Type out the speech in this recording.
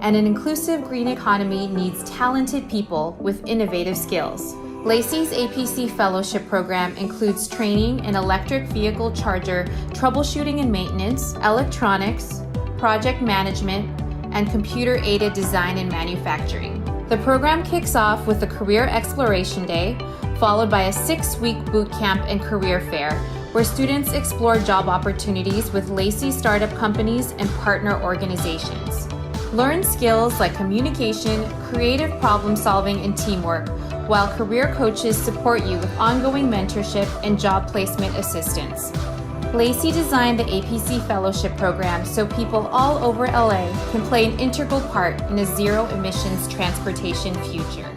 and an inclusive green economy needs talented people with innovative skills. LACI's APC Fellowship Program includes training in electric vehicle charger troubleshooting and maintenance, electronics, project management, and computer-aided design and manufacturing. The program kicks off with a Career Exploration Day, followed by a 6-week boot camp and career fair, where students explore job opportunities with LACI startup companies and partner organizations. Learn skills like communication, creative problem solving, and teamwork, while career coaches support you with ongoing mentorship and job placement assistance. LACI designed the APC Fellowship Program so people all over LA can play an integral part in a zero-emissions transportation future.